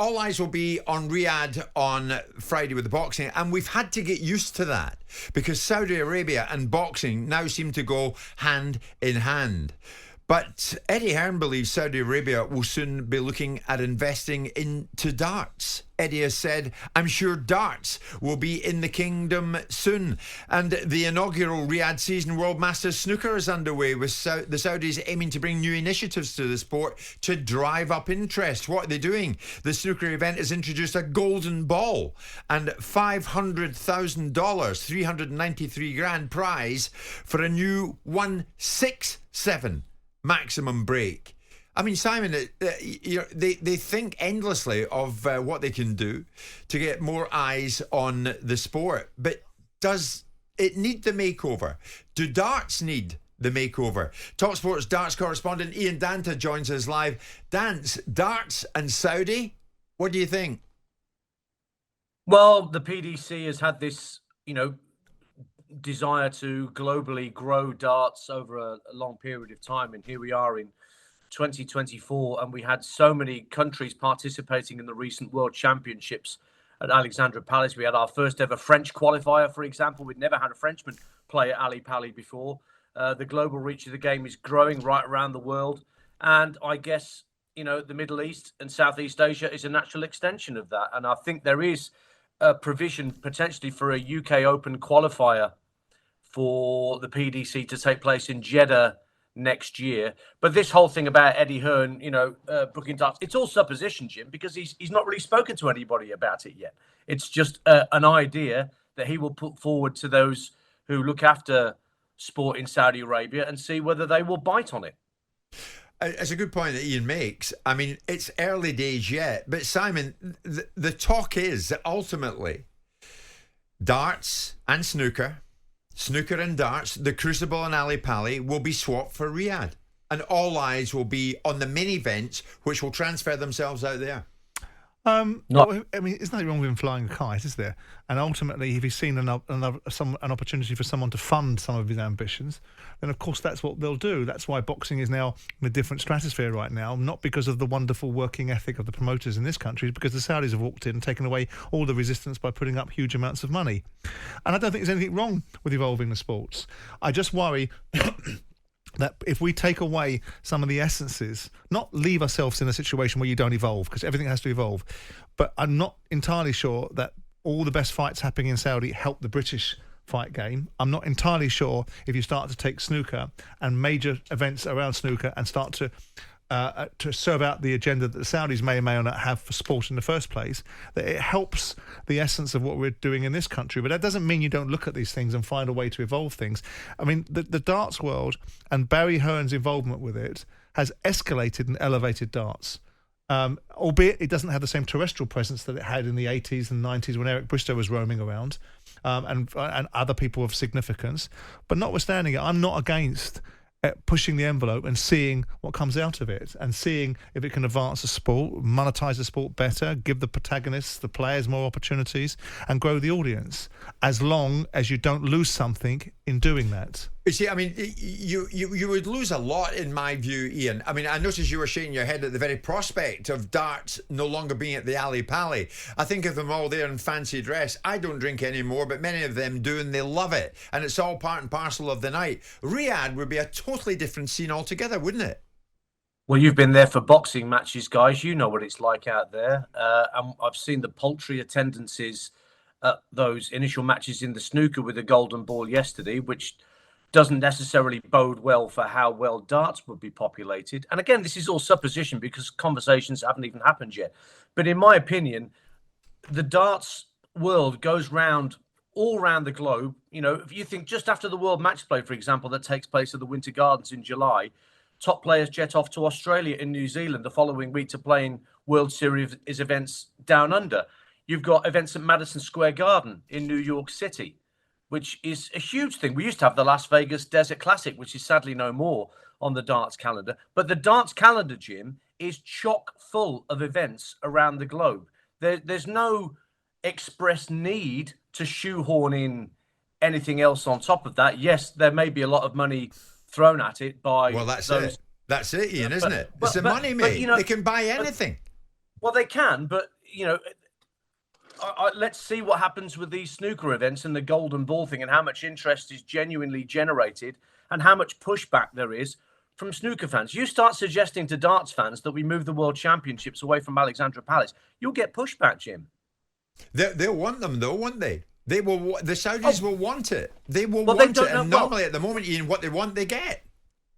all eyes will be on Riyadh on Friday with the boxing, and we've had to get used to that because Saudi Arabia and boxing now seem to go hand in hand. But Eddie Hearn believes Saudi Arabia will soon be looking at investing into darts. Eddie has said, I'm sure darts will be in the kingdom soon. And the inaugural Riyadh season World Masters Snooker is underway, with the Saudis aiming to bring new initiatives to the sport to drive up interest. What are they doing? The snooker event has introduced a golden ball and $500,000, 393 grand prize for a new 167 maximum break. I mean, Simon, they think endlessly of what they can do to get more eyes on the sport. But does it need the makeover? Do darts need the makeover? talkSPORT's darts correspondent Ian Danta joins us live. Dance, darts and Saudi, what do you think? Well, the PDC has had this, desire to globally grow darts over a long period of time. And here we are in 2024, and we had so many countries participating in the recent World Championships at Alexandra Palace. We had our first ever French qualifier, for example. We'd never had a Frenchman play at Ali Pali before. The global reach of the game is growing right around the world. And I guess, the Middle East and Southeast Asia is a natural extension of that. And I think there is a provision potentially for a UK Open qualifier for the PDC to take place in Jeddah next year. But this whole thing about Eddie Hearn, booking darts, it's all supposition, Jim, because he's not really spoken to anybody about it yet. It's just an idea that he will put forward to those who look after sport in Saudi Arabia and see whether they will bite on it. It's a good point that Ian makes. I mean, it's early days yet, but Simon, the talk is that ultimately darts and snooker and darts, the Crucible and Ali Pali will be swapped for Riyadh. And all eyes will be on the main events, which will transfer themselves out there. I mean, there's nothing wrong with him flying a kite, is there? And ultimately, if he's seen an opportunity for someone to fund some of his ambitions, then of course that's what they'll do. That's why boxing is now in a different stratosphere right now, not because of the wonderful working ethic of the promoters in this country, because the Saudis have walked in and taken away all the resistance by putting up huge amounts of money. And I don't think there's anything wrong with evolving the sports. I just worry that if we take away some of the essences, not leave ourselves in a situation where you don't evolve, because everything has to evolve, but I'm not entirely sure that all the best fights happening in Saudi help the British fight game. I'm not entirely sure if you start to take snooker and major events around snooker and start to serve out the agenda that the Saudis may or may not have for sport in the first place, that it helps the essence of what we're doing in this country. But that doesn't mean you don't look at these things and find a way to evolve things. I mean, the darts world and Barry Hearn's involvement with it has escalated and elevated darts. Albeit it doesn't have the same terrestrial presence that it had in the 80s and 90s when Eric Bristow was roaming around, and other people of significance. But notwithstanding it, I'm not against pushing the envelope and seeing what comes out of it, and seeing if it can advance the sport, monetize the sport better, give the protagonists, the players, more opportunities, and grow the audience, as long as you don't lose something in doing that. You see, I mean, you would lose a lot, in my view, Ian. I mean, I noticed you were shaking your head at the very prospect of darts no longer being at the Ali Pali. I think of them all there in fancy dress. I don't drink anymore, but many of them do, and they love it. And it's all part and parcel of the night. Riyadh would be a totally different scene altogether, wouldn't it? Well, you've been there for boxing matches, guys. You know what it's like out there. And I've seen the paltry attendances at those initial matches in the snooker with the golden ball yesterday, which doesn't necessarily bode well for how well darts would be populated. And again, this is all supposition because conversations haven't even happened yet. But in my opinion, the darts world goes round all around the globe. If you think just after the World Match Play, for example, that takes place at the Winter Gardens in July, top players jet off to Australia and New Zealand the following week to play in World Series events down under. You've got events at Madison Square Garden in New York City, which is a huge thing. We used to have the Las Vegas Desert Classic, which is sadly no more on the darts calendar. But the darts calendar, Jim, is chock full of events around the globe. There's no express need to shoehorn in anything else on top of that. Yes, there may be a lot of money thrown at it by... Well, that's it. That's it, Ian, isn't it? It's a money, mate. They can buy anything. Well, they can, but, let's see what happens with these snooker events and the golden ball thing, and how much interest is genuinely generated and how much pushback there is from snooker fans. You start suggesting to darts fans that we move the World Championships away from Alexandra Palace, you'll get pushback, Jim. They'll want them, though, won't they? They will. The Saudis will want it. They will want it. And normally, at the moment, Ian, what they want, they get.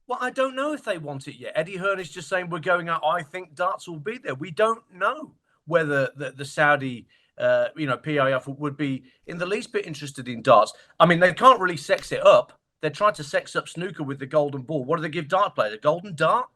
Well, I don't know if they want it yet. Eddie Hearn is just saying we're going out. I think darts will be there. We don't know whether the Saudi, PIF would be in the least bit interested in darts. I mean, they can't really sex it up. They're trying to sex up snooker with the golden ball. What do they give dart players? A golden dart?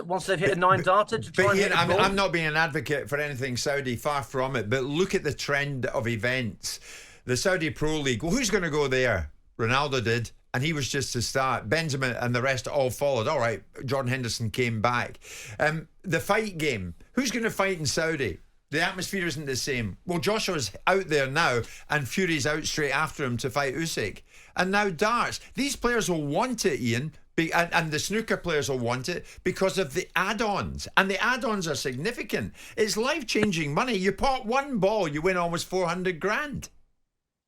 Once they've hit a 9-darter to try and hit a ball? I'm not being an advocate for anything Saudi, far from it. But look at the trend of events. The Saudi Pro League. Well, who's going to go there? Ronaldo did. And he was just to start. Benjamin and the rest all followed. All right, Jordan Henderson came back. The fight game. Who's going to fight in Saudi? The atmosphere isn't the same. Well, Joshua's out there now, and Fury's out straight after him to fight Usyk. And now darts. These players will want it, Ian, and the snooker players will want it because of the add-ons. And the add-ons are significant. It's life-changing money. You pot one ball, you win almost 400 grand.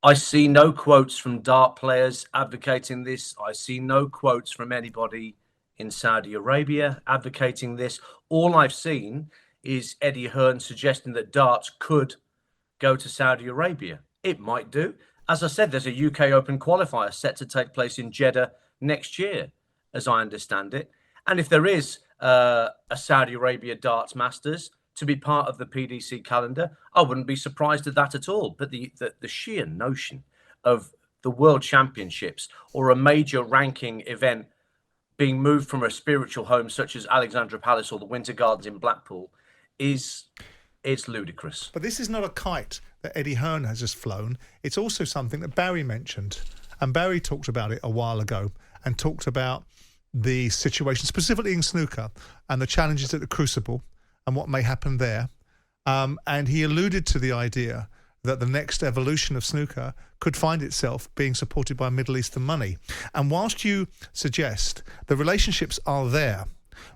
I see no quotes from dart players advocating this. I see no quotes from anybody in Saudi Arabia advocating this. All I've seen is Eddie Hearn suggesting that darts could go to Saudi Arabia. It might do. As I said, there's a UK Open qualifier set to take place in Jeddah next year, as I understand it. And if there is a Saudi Arabia Darts Masters to be part of the PDC calendar, I wouldn't be surprised at that at all. But the sheer notion of the World Championships or a major ranking event being moved from a spiritual home such as Alexandra Palace or the Winter Gardens in Blackpool it's ludicrous. But this is not a kite that Eddie Hearn has just flown. It's also something that Barry mentioned. And Barry talked about it a while ago and talked about the situation, specifically in snooker, and the challenges at the Crucible and what may happen there. And he alluded to the idea that the next evolution of snooker could find itself being supported by Middle Eastern money. And whilst you suggest the relationships are there,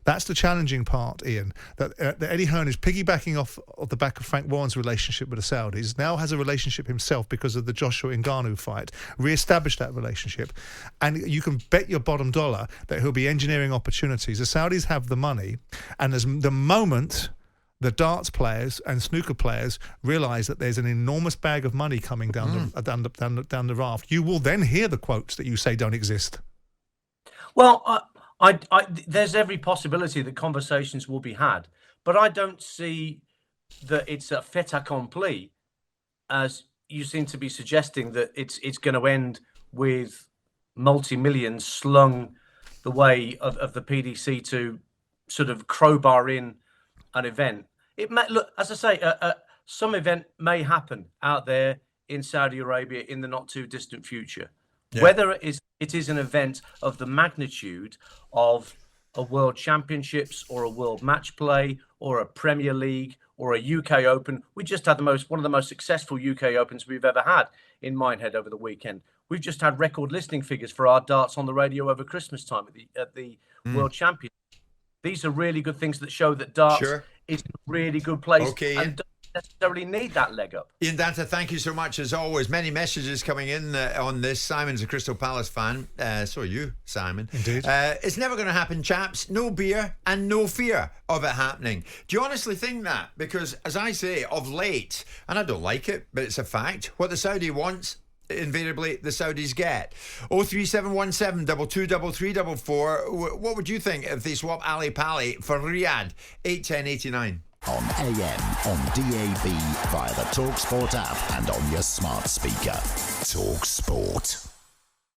that's the challenging part, Ian, that Eddie Hearn is piggybacking off of the back of Frank Warren's relationship with the Saudis, now has a relationship himself because of the Joshua Ngannou fight, re-established that relationship, and you can bet your bottom dollar that he'll be engineering opportunities. The Saudis have the money, and as the moment the darts players and snooker players realise that there's an enormous bag of money coming down the raft, you will then hear the quotes that you say don't exist. Well, there's every possibility that conversations will be had, but I don't see that it's a fait accompli, as you seem to be suggesting, that it's going to end with multi-millions slung the way of the PDC to sort of crowbar in an event. It may look, as I say, some event may happen out there in Saudi Arabia in the not too distant future. Yeah. Whether it is an event of the magnitude of a World Championships or a World Match Play or a Premier League or a UK Open. We just had one of the most successful UK Opens we've ever had in Minehead over the weekend. We've just had record listening figures for our darts on the radio over Christmas time at the World Championships. These are really good things that show that darts is a really good place. Okay, and necessarily need that leg up. Ian Danta, thank you so much as always. Many messages coming in on this. Simon's a Crystal Palace fan. So are you, Simon. Indeed. It's never going to happen, chaps. No beer and no fear of it happening. Do you honestly think that? Because, as I say, of late, and I don't like it, but it's a fact, what the Saudi wants, invariably the Saudis get. 03717 223344. What would you think if they swap Ali Pali for Riyadh? 81089. On AM, on DAB, via the talkSPORT app and on your smart speaker. talkSPORT.